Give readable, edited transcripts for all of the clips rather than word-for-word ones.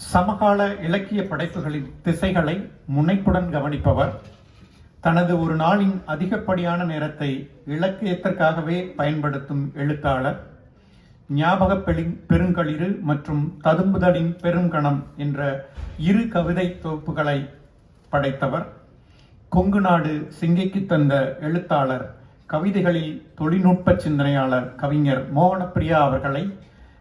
சமகால இலக்கிய படைப்புகளின் திசைகளை முனைப்புடன் கவனிப்பவர். தனது ஒரு நாளின் அதிகப்படியான நேரத்தை இலக்கியத்திற்காகவே பயன்படுத்தும் எழுத்தாளர். ஞாபக பெருங்களிறு மற்றும் ததும்புதலின் பெருங்கணம் என்ற இரு கவிதை தொகுப்புகளை படைத்தவர். கொங்கு நாடு சிங்கைக்கு தந்த எழுத்தாளர், கவிதைகளில் தொழில்நுட்ப சிந்தனையாளர் கவிஞர் மோகனப்பிரியா அவர்களை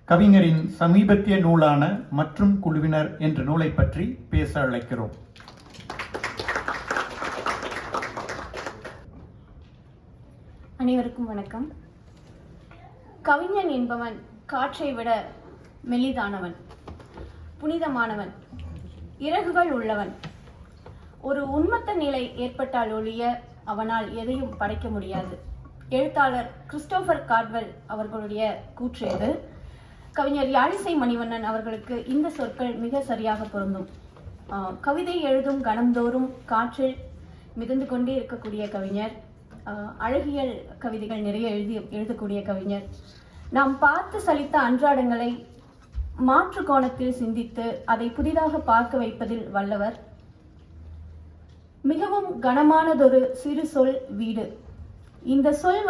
கவிஞரின் சமீபத்திய நூலான மற்றும் குழுவினர் என்ற நூலை பற்றி பேச அழைக்கிறோம். அனைவருக்கும் வணக்கம். கவிஞன் என்பவன் காற்றை விட மெலிதானவன், புனிதமானவன், இறகுகள் உள்ளவன். ஒரு உன்மத்த நிலை ஏற்பட்டால் ஒழிய அவனால் எதையும் படைக்க முடியாது. எழுத்தாளர் கிறிஸ்டோபர் கார்ட்வெல் அவர்களுடைய கூற்று இது. கவிஞர் யாழிசை மணிவண்ணன் அவர்களுக்கு இந்த சொற்கள் மிக சரியாக பொருந்தும். கவிதை எழுதும் கணம்தோறும் காற்றில் மிதந்து கொண்டே இருக்கக்கூடிய கவிஞர், அழகியல் கவிதைகள் நிறைய எழுதக்கூடிய கவிஞர். நாம் பார்த்து சலித்த அன்றாடங்களை மாற்று கோணத்தில் சிந்தித்து அதை புதிதாக பார்க்க வைப்பதில் வல்லவர். மிகவும் கனமானதொரு சிறு சொல் வீடு. இந்த சொல்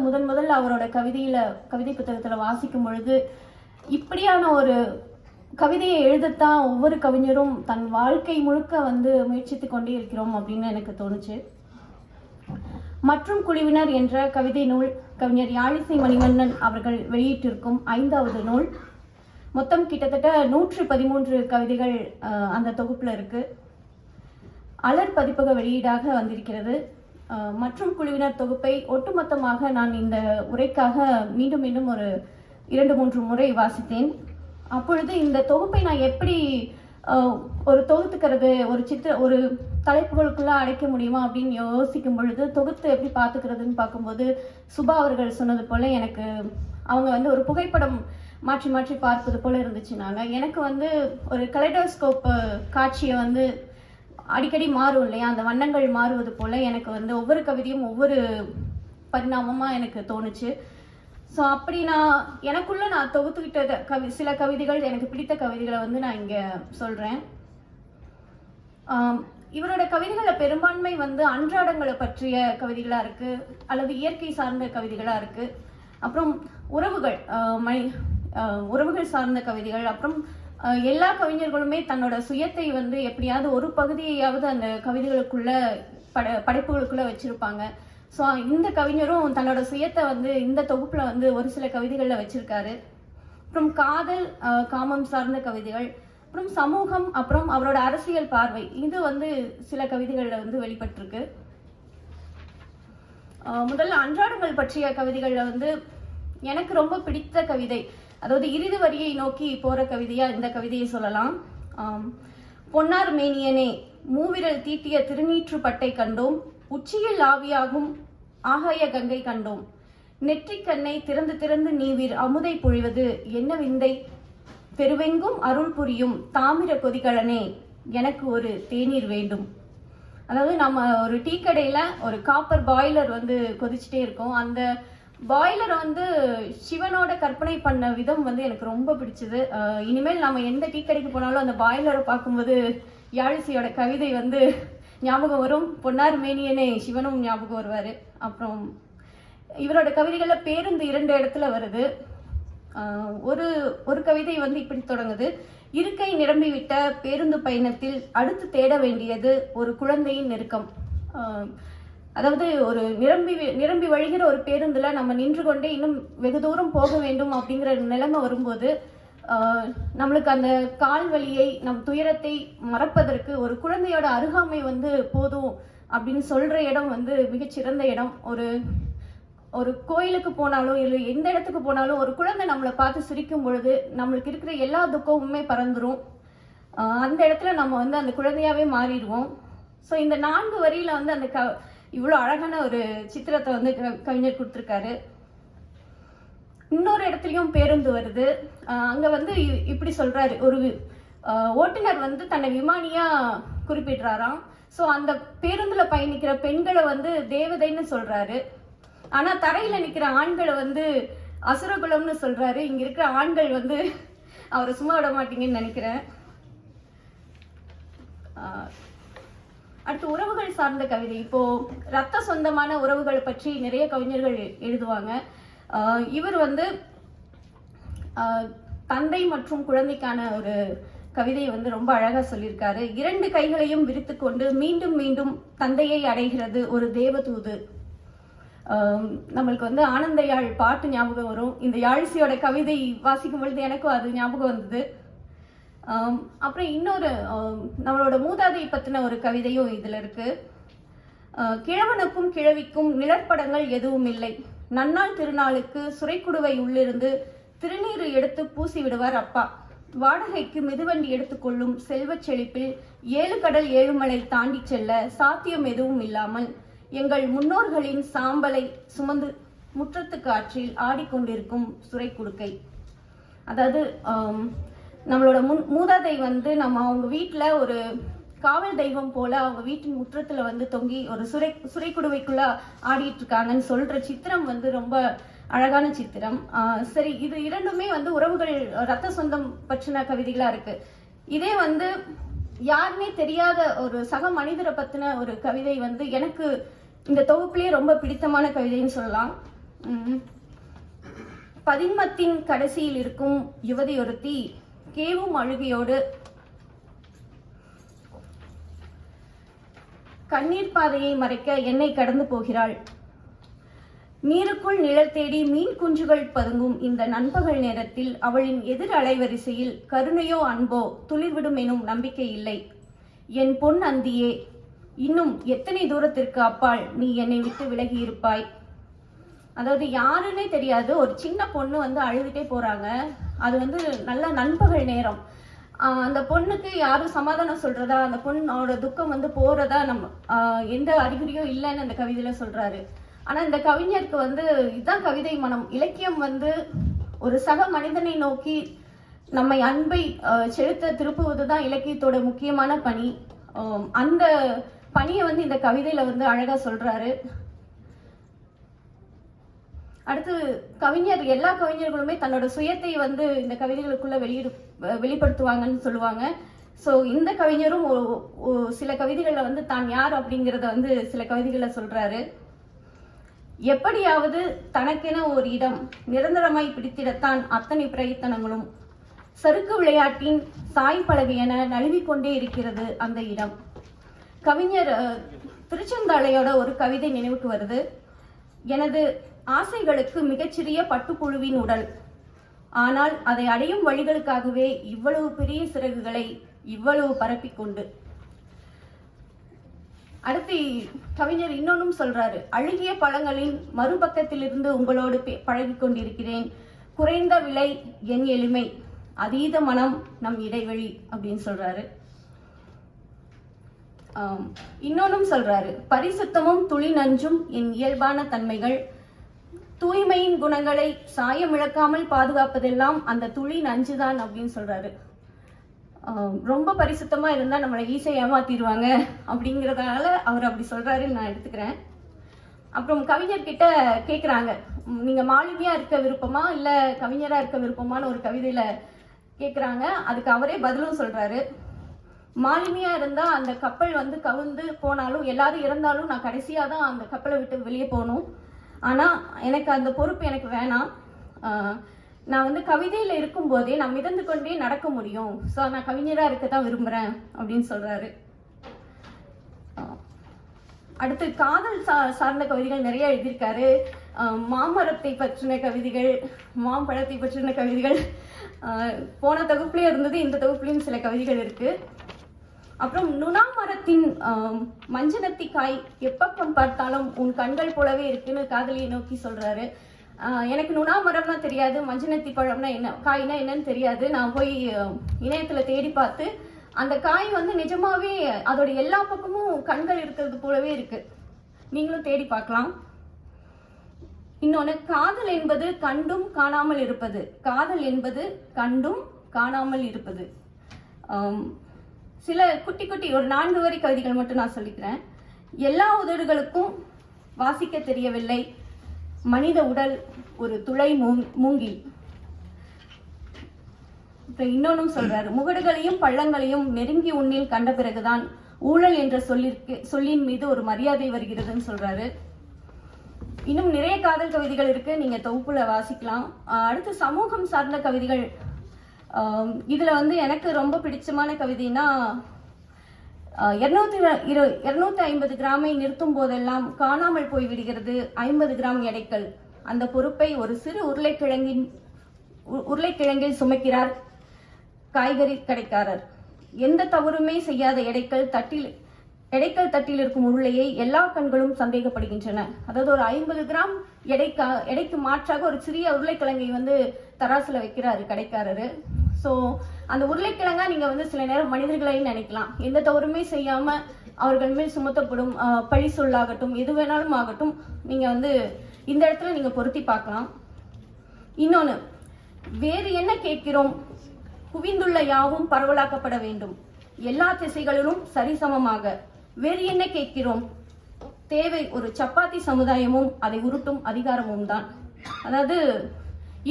முதல் அவரோட கவிதை புத்தகத்துல வாசிக்கும் பொழுது, இப்படியான ஒரு கவிதையை எழுதத்தான் ஒவ்வொரு கவிஞரும் தன் வாழ்க்கை முழுக்க முயற்சித்து கொண்டே இருக்கிறோம் அப்படின்னு எனக்கு தோணுச்சு. மற்றும் குழுவினர் என்ற கவிதை நூல் கவிஞர் யாழிசை மணிவண்ணன் அவர்கள் வெளியிட்டிருக்கும் 5வது நூல். மொத்தம் கிட்டத்தட்ட 113 கவிதைகள் அந்த தொகுப்புல இருக்கு. அலர் பதிப்பக வெளியீடாக வந்திருக்கிறது. மற்றும் குழுவினர் தொகுப்பை ஒட்டுமொத்தமாக நான் இந்த உரைக்காக மீண்டும் மீண்டும் ஒரு 2-3 முறை வாசித்தேன். அப்பொழுது இந்த தொகுப்பை நான் எப்படி ஒரு தொகுத்துக்கிறது, ஒரு தலைப்புகளுக்குள்ள அடைக்க முடியுமா அப்படின்னு யோசிக்கும் பொழுது, தொகுத்து எப்படி பார்த்துக்கிறதுன்னு பார்க்கும்போது, சுபா அவர்கள் சொன்னது போல எனக்கு அவங்க ஒரு புகைப்படம் மாற்றி மாற்றி பார்ப்பது போல இருந்துச்சுனாங்க. எனக்கு ஒரு கலைடோஸ்கோப் காட்சியை அடிக்கடி மாறும் இல்லையா, அந்த வண்ணங்கள் மாறுவது போல எனக்கு ஒவ்வொரு கவிதையும் ஒவ்வொரு பரிணாமமா எனக்கு தோணுச்சு. ஸோ அப்படி எனக்குள்ள நான் தொகுத்துக்கிட்ட சில கவிதைகள், எனக்கு பிடித்த கவிதைகளை நான் இங்க சொல்றேன். இவரோட கவிதைகளை பெரும்பான்மை அன்றாடங்களை பற்றிய கவிதைகளா இருக்கு, அல்லது இயற்கை சார்ந்த கவிதைகளா இருக்கு. அப்புறம் உறவுகள் சார்ந்த கவிதைகள். அப்புறம் எல்லா கவிஞர்களுமே தன்னோட சுயத்தை எப்படியாவது ஒரு பகுதியையாவது அந்த கவிதைகளுக்குள்ள படைப்புகளுக்குள்ள வச்சிருப்பாங்க. ஸோ இந்த கவிஞரும் தன்னோட சுயத்தை இந்த தொகுப்புல ஒரு சில கவிதைகள்ல வச்சிருக்காரு. அப்புறம் காதல், காமம் சார்ந்த கவிதைகள், அப்புறம் சமூகம், அப்புறம் அவரோட அரசியல் பார்வை, இது சில கவிதைகள்ல வெளிப்பட்டிருக்கு. முதல்ல அன்றாடங்கள் பற்றிய கவிதைகள்ல எனக்கு ரொம்ப பிடித்த கவிதை, அதாவது இறுதி வரியை நோக்கி போற கவிதையா இந்த கவிதையை சொல்லலாம். பொன்னார் மேனியனே, மூவிரல் தீட்டிய திருநீற்று பட்டை கண்டோம், உச்சியில் ஆவியாகும் ஆகாய கங்கை கண்டோம், நெற்றிக் கண்ணை திறந்து திறந்து நீவிர் அமுதை பொழிவது என்ன விந்தை, பெருவெங்கும் அருள் புரியும் தாமிர கொதிகலனே, எனக்கு ஒரு தேநீர் வேண்டும். அதாவது நம்ம ஒரு டீ கடையில ஒரு காப்பர் பாய்லர் கொதிச்சுட்டே இருக்கும். அந்த பாய்லர் சிவனோட கற்பனை பண்ண விதம் எனக்கு ரொம்ப பிடிச்சது. இனிமேல் நம்ம எந்த டீ கடைக்கு போனாலும் அந்த பாய்லரை பார்க்கும்போது யாழிசையோட கவிதை ஞாபகம் வரும். பொன்னார் மேனியனே சிவனும் ஞாபகம் வருவாரு. அப்புறம் இவரோட கவிதைகள்ல பேருந்து 2 இடத்துல வருது. ஒரு கவிதை இப்படி தொடங்குது. இருக்கை நிரம்பிவிட்ட பேருந்து பயணத்தில் அடுத்து தேட வேண்டியது ஒரு குழந்தையின் நெருக்கம். அதாவது ஒரு நிரம்பி வழிகிற ஒரு பேருந்துல நம்ம நின்று கொண்டே இன்னும் வெகு தூரம் போக வேண்டும் அப்படிங்கிற நிலைமை வரும்போது, நம்மளுக்கு அந்த கால் வலியை, நம் துயரத்தை மறப்பதற்கு ஒரு குழந்தையோட அருகாமை போதும் அப்படின்னு சொல்ற இடம் மிகச்சிறந்த இடம். ஒரு கோயிலுக்கு போனாலும் இல்லை எந்த இடத்துக்கு போனாலும் ஒரு குழந்தை நம்மளை பார்த்து சிரிக்கும் பொழுது நம்மளுக்கு இருக்கிற எல்லா துக்கமுமே பறந்துரும். அந்த இடத்துல நம்ம அந்த குழந்தையாவே மாறிடுவோம். ஸோ இந்த 4 வரியில அந்த இவ்வளோ அழகான ஒரு சித்திரத்தை கவிஞர் கொடுத்துருக்காரு. இன்னொரு இடத்துலயும் பேருந்து வருது. அங்க இப்படி சொல்றாரு, ஒரு ஓட்டுநர் தன்னை விமானியா குறிப்பிடுறாராம். ஸோ அந்த பேருந்துல பயணிக்கிற பெண்களை தேவதைன்னு சொல்றாரு. ஆனா தரையில நிக்கிற ஆண்களை அசுரகுலம்னு சொல்றாரு. இங்க இருக்கிற ஆண்கள் அவரை சும்மா விட மாட்டீங்கன்னு நினைக்கிறேன். அடுத்து உறவுகள் சார்ந்த கவிதை. இப்போ ரத்த சொந்தமான உறவுகளை பற்றி நிறைய கவிஞர்கள் எழுதுவாங்க. இவர் வந்து தந்தை மற்றும் குழந்தைக்கான ஒரு கவிதையை வந்து ரொம்ப அழகா சொல்லியிருக்காரு. 2 கைகளையும் விரித்து கொண்டு மீண்டும் மீண்டும் தந்தையை அடைகிறது ஒரு தேவதூது. நம்மளுக்கு வந்து ஆனந்த யாழ் பாட்டு ஞாபகம் வரும். இந்த யாழிசையோட கவிதை வாசிக்கும் பொழுது எனக்கும் அது ஞாபகம் வந்தது. அப்புறம் இன்னொரு நம்மளோட மூதாதை பத்தின ஒரு கவிதையும் இதுல இருக்கு. கிழவனுக்கும் கிழவிக்கும் நிழற்படங்கள் எதுவும் இல்லை. நன்னாள் திருநாளுக்கு சுரைக்குடுவை உள்ளிருந்து திருநீர் எடுத்து பூசி விடுவார் அப்பா. வாடகைக்கு மிதுவண்டி எடுத்துக்கொள்ளும் செல்வச் செழிப்பில் 7 கடல் 7 மலை தாண்டி செல்ல சாத்தியம் எதுவும் இல்லாமல் எங்கள் முன்னோர்களின் சாம்பலை சுமந்து முற்றத்து காற்றில் ஆடிக்கொண்டிருக்கும் சுரைக்குடுக்கை. அதாவது நம்மளோட மூதாதை வந்து நம்ம அவங்க வீட்டுல ஒரு காவல் தெய்வம் போல அவங்க வீட்டின் முற்றத்துல வந்து தொங்கி ஒரு சுரைக்குடுவைக்குள்ள ஆடிட்டு இருக்காங்கன்னு சொல்ற சித்திரம் வந்து ரொம்ப அழகான சித்திரம். சரி, இது 2மே வந்து உறவுகள் ரத்த சொந்தம் பற்றின கவிதைகளா இருக்கு. இதே வந்து யாருமே தெரியாத ஒரு சக மனிதரை பத்தின ஒரு கவிதை வந்து எனக்கு இந்த தொகுப்புலயே ரொம்ப பிடித்தமான கவிதைன்னு சொல்லலாம். பதின்மத்தின் கடைசியில் இருக்கும் யுவதி ஒருத்தி கேவும் அழுகையோடு கண்ணீர் பாதையை மறைக்க என்னை கடந்து போகிறாள். நீருக்குள் நிழல் தேடி மீன் குஞ்சுகள் பதுங்கும் இந்த நண்பகல் நேரத்தில் அவளின் எதிர் அலைவரிசையில் கருணையோ அன்போ துளிர்விடும் எனும் நம்பிக்கை இல்லை. என் பொன் அந்தியே, இன்னும் எத்தனை தூரத்திற்கு அப்பால் நீ என்னை விட்டு விலகி இருப்பாய். அதாவது யாருன்னே தெரியாது ஒரு சின்ன பொண்ணு வந்து அழுதுட்டே போறாங்க. அது வந்து நல்ல நண்பகல் நேரம். அந்த பொண்ணுக்கு யாரும் சமாதானம் சொல்றதா, அந்த பொண்ணோட துக்கம் வந்து போறதா நம்ம எந்த அறிகுறியும் இல்லைன்னு அந்த கவிதையில சொல்றாரு. ஆனா இந்த கவிஞருக்கு வந்து இதுதான் கவிதை மனம். இலக்கியம் வந்து ஒரு சக மனிதனை நோக்கி நம்மை அன்பை செலுத்த திருப்புவதுதான் இலக்கியத்தோட முக்கியமான பணி. அந்த பணியை வந்து இந்த கவிதையில வந்து அழகா சொல்றாரு. அடுத்து கவிஞர் எல்லா கவிஞர்களுமே தன்னோட சுயத்தை வந்து இந்த கவிதைகளுக்குள்ள வெளிப்படுத்துவாங்கன்னு சொல்லுவாங்க. ஸோ இந்த கவிஞரும் சில கவிதைகள்ல வந்து தான் யார் அப்படிங்கிறத வந்து சில கவிதைகள்ல சொல்றாரு. எப்படியாவது தனக்கென ஒரு இடம் நிரந்தரமாய் பிடித்திடத்தான் அத்தனை பிரயத்தனங்களும். சறுக்கு விளையாட்டின் சாய் பலகை என நழுவிக்கொண்டே இருக்கிறது அந்த இடம். கவிஞர் திருச்செந்தாழையோட ஒரு கவிதை நினைவுக்கு வருது. எனது ஆசைகளுக்கு மிகச்சிறிய பட்டுப்புழுவின் உடல், ஆனால் அதை அடையும் வழிகளுக்காகவே இவ்வளவு பெரிய சிறகுகளை இவ்வளவு பரப்பிக்கொண்டு. அடுத்து கவிஞர் இன்னொன்னும் சொல்றாரு. அழுகிய பழங்களின் மறுபக்கத்திலிருந்து உங்களோடு பழகி கொண்டிருக்கிறேன். குறைந்த விலை என் எளிமை, அதீத மனம் நம் இடைவெளி அப்படின்னு சொல்றாரு. இன்னொன்னும் சொல்றாரு. பரிசுத்தமும் துளி நஞ்சும் என் இயல்பான தன்மைகள், தூய்மையின் குணங்களை சாயம் இழக்காமல் பாதுகாப்பதெல்லாம் அந்த துளி நஞ்சுதான் அப்படின்னு சொல்றாரு. ரொம்ப பரிசுத்தமா இருந்தா நம்மளை ஈஸியா ஏமாத்திடுவாங்க அப்படிங்கறதுனால அவர் அப்படி சொல்றாருன்னு நான் எடுத்துக்கிறேன். அப்புறம் கவிஞர் கிட்ட கேக்குறாங்க, நீங்க மாலுமியா இருக்க விருப்பமா இல்ல கவிஞரா இருக்க விருப்பமான்னு ஒரு கவிதையில கேக்குறாங்க. அதுக்கு அவரே பதிலும் சொல்றாரு. மாலுமியா இருந்தா அந்த கப்பல் வந்து கவிழ்ந்து போனாலும் எல்லாரும் இறந்தாலும் நான் கடைசியா தான் அந்த கப்பலை விட்டு வெளியே போகணும். ஆனா எனக்கு அந்த பொறுப்பு எனக்கு வேணாம். நான் வந்து கவிதையில இருக்கும் போதே நான் மிதந்து கொண்டே நடக்க முடியும். ஸோ நான் கவிஞரா இருக்கத்தான் விரும்புறேன் அப்படின்னு சொல்றாரு. அடுத்து காதல் சார்ந்த கவிதைகள் நிறைய எழுதியிருக்காரு. மாமரத்தை பற்றின கவிதைகள், மாம்பழத்தை பற்றின கவிதைகள் போன தொகுப்புலயே இருந்தது, இந்த தொகுப்புலயும் சில கவிதைகள் இருக்கு. அப்புறம் நுணா மரத்தின் மஞ்சனத்தி காய் எப்பக்கம் பார்த்தாலும் உன் கண்கள் போலவே இருக்குன்னு காதலியை நோக்கி சொல்றாரு. எனக்கு நுணா மரம்னா தெரியாது, மஞ்சனத்தி பழம்னா என்ன, காய்னா என்னன்னு தெரியாது. நான் போய் இணையத்துல தேடி பார்த்து அந்த காய் வந்து நிஜமாவே அதோட எல்லா பக்கமும் கண்கள் இருக்கிறது போலவே இருக்கு. நீங்களும் தேடி பார்க்கலாம். இன்னொன்னு, காதல் என்பது கண்டும் காணாமல் இருப்பது. காதல் என்பது கண்டும் காணாமல் இருப்பது. சில குட்டி குட்டி ஒரு 4 வரி கவிதைகள் மட்டும் நான் சொல்லிக்கிறேன். எல்லா உதடுகளுக்கும் வாசிக்க தெரியவில்லை மனித உடல் ஒரு துளை மூங்கில். அப்புறம் இன்னொன்னும் சொல்றாரு, முகடுகளையும் பள்ளங்களையும் நெருங்கி உன்னில் கண்ட பிறகுதான் ஊழல் என்ற சொல்லின் மீது ஒரு மரியாதை வருகிறதுன்னு சொல்றாரு. இன்னும் நிறைய காதல் கவிதைகள் இருக்கு, நீங்க தொகுப்புல வாசிக்கலாம். அடுத்து சமூகம் சார்ந்த கவிதைகள். இதுல எனக்கு ரொம்ப பிடிச்சமான கவிதைனா 250 கிராமை நிறுத்தும் போதெல்லாம் காணாமல் போய் விடுகிறது 50 கிராம் எடைக்கல். அந்த பொறுப்பை ஒரு சிறு உருளைக்கிழங்கில் சுமக்கிறார் காய்கறி கடைக்காரர். எந்த தவறுமே செய்யாத எடைக்கல் தட்டில் இருக்கும் உருளையை எல்லா கண்களும் சந்தேகப்படுகின்றன. அதாவது ஒரு 50 கிராம் எடைக்கு மாற்றாக ஒரு சிறிய உருளைக்கிழங்கை தராசுல வைக்கிறாரு கடைக்காரரு. ஸோ அந்த உருளைக்கிழங்கா நீங்க சில நேரம் மனிதர்களையும் நினைக்கலாம். எந்த தவறுமே செய்யாம அவர்கள் மேல் சுமத்தப்படும் பழி சொல்லாகட்டும், எது வேணாலும் ஆகட்டும், நீங்க இந்த இடத்துல நீங்க பொருத்தி பார்க்கலாம். இன்னொன்னு, வேறு என்ன கேட்கிறோம்? குவிந்துள்ள யாவும் பரவலாக்கப்பட வேண்டும், எல்லா திசைகளிலும் சரிசமமாக. வேறு என்ன கேட்கிறோம்? தேவை ஒரு சப்பாத்தி சமுதாயமும் அதை உருட்டும் அதிகாரமும் தான். அதாவது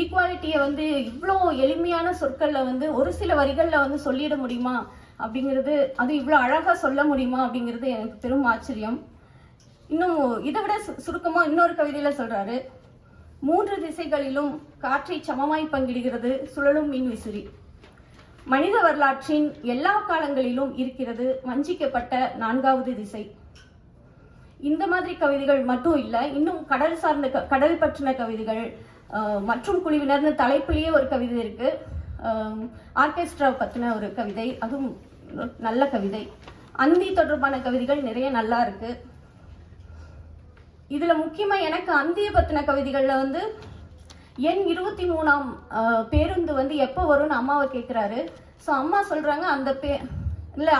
ஈக்குவாலிட்டியை இவ்வளோ எளிமையான சொற்கள்ல ஒரு சில வரிகள்ல சொல்லிட முடியுமா அப்படிங்கிறது, அது இவ்வளோ அழகா சொல்ல முடியுமா அப்படிங்கிறது எனக்கு பெரும் ஆச்சரியம். இன்னும் இதை விட சுருக்கமா இன்னொரு கவிதையில சொல்றாரு, 3 திசைகளிலும் காற்றை சமமாய் பங்கிடுகிறது சுழலும் மின் விசிறி. மனித வரலாற்றின் எல்லா காலங்களிலும் இருக்கிறது வஞ்சிக்கப்பட்ட 4வது திசை. இந்த மாதிரி கவிதைகள் மட்டும் இல்ல, இன்னும் கடல் சார்ந்த கடல் பற்றின கவிதைகள் மற்றும் குழுவினர்னு தலைப்பிலேயே ஒரு கவிதை இருக்கு. ஆர்கெஸ்ட்ரா பத்தின ஒரு கவிதை, அதுவும் நல்ல கவிதை. அந்தி தொடர்பான கவிதைகள் நிறைய நல்லா இருக்கு. இதுல முக்கியமா எனக்கு அந்திய பத்தின கவிதைகள்ல எண் 23ஆம் பேருந்து எப்போ வரும்னு அம்மாவை கேட்கிறாரு. ஸோ அம்மா சொல்றாங்க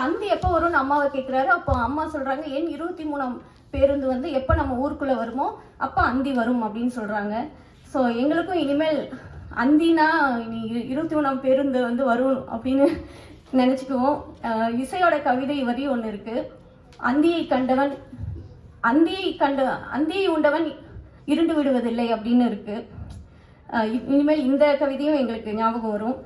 அந்தி எப்போ வரும்னு அம்மாவை கேட்கிறாரு. அப்போ அம்மா சொல்றாங்க எண் 23ஆம் பேருந்து எப்போ நம்ம ஊருக்குள்ள வருமோ அப்போ அந்தி வரும் அப்படின்னு சொல்றாங்க. ஸோ எங்களுக்கும் இனிமேல் அந்தினா இனி 23ஆம் பேருந்து வரும் அப்படின்னு நினைச்சுக்குவோம். இசையோட கவிதை வரி ஒன்று இருக்கு, அந்தியை உண்டவன் இருண்டு விடுவதில்லை அப்படின்னு இருக்கு. இனிமேல் இந்த கவிதையும் எங்களுக்கு ஞாபகம் வரும்.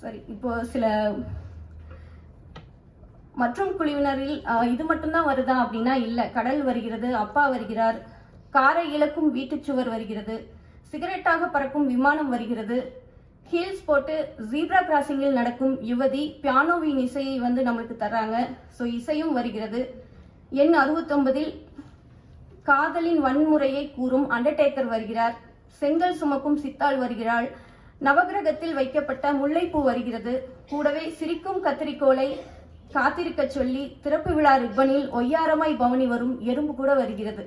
சரி, இப்போ சில மற்றும் குழுவினரில் இது மட்டும்தான் வருதா அப்படின்னா இல்ல. கடல் வருகிறது, அப்பா வருகிறார், காரை இழக்கும் வீட்டுச்சுவர் வருகிறது, சிகரெட்டாக பறக்கும் விமானம் வருகிறது, ஹீல்ஸ் போட்டு ஜீப்ரா கிராசிங்கில் நடக்கும் யுவதி பியானோவின் இசையை நம்மளுக்கு தர்றாங்க. ஸோ இசையும் வருகிறது. எண் 69இல் காதலின் வன்முறையை கூறும் அண்டர்டேக்கர் வருகிறார், செங்கல் சுமக்கும் சித்தாள் வருகிறாள், நவகிரகத்தில் வைக்கப்பட்ட முல்லைப்பூ வருகிறது, கூடவே சிரிக்கும் கத்திரிக்கோளை காத்திருக்க சொல்லி திறப்பு விழா ரிப்பனில் ஒய்யாரமாய் பவனி வரும் எறும்பு கூட வருகிறது.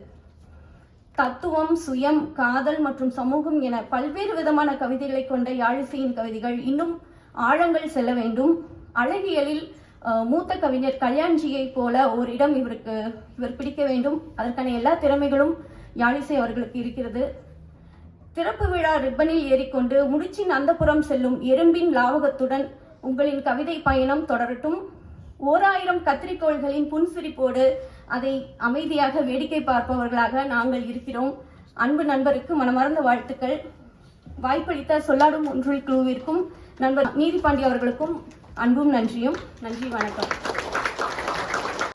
தத்துவம், சுயம், காதல் மற்றும் சமூகம் என பல்வேறு விதமான கவிதைகளை கொண்ட யாழிசையின் கவிதைகள் இன்னும் ஆழங்கள் செல்ல வேண்டும். அழகியலில் மூத்த கவிஞர் கல்யாண்ஜியை போல ஒரு இடம் இவர் பிடிக்க வேண்டும். அதற்கான எல்லா திறமைகளும் யாழிசை அவர்களுக்கு இருக்கிறது. திறப்பு விழா ரிப்பனில் ஏறிக்கொண்டு முடிச்சின் அந்தப்புறம் செல்லும் எறும்பின் லாவகத்துடன் உங்களின் கவிதை பயணம் தொடரட்டும். 1000 கத்திரிக்கோள்களின் புன்சிரிப்போடு அதை அமைதியாக வேடிக்கை பார்ப்பவர்களாக நாங்கள் இருக்கிறோம். அன்பு நண்பருக்கு மனமார்ந்த வாழ்த்துக்கள். வாய்ப்பளித்த சொல்லாடும் ஒன்றில் குழுவிற்கும் நண்பர் நீதிபாண்டி அவர்களுக்கும் அன்பும் நன்றியும். நன்றி, வணக்கம்.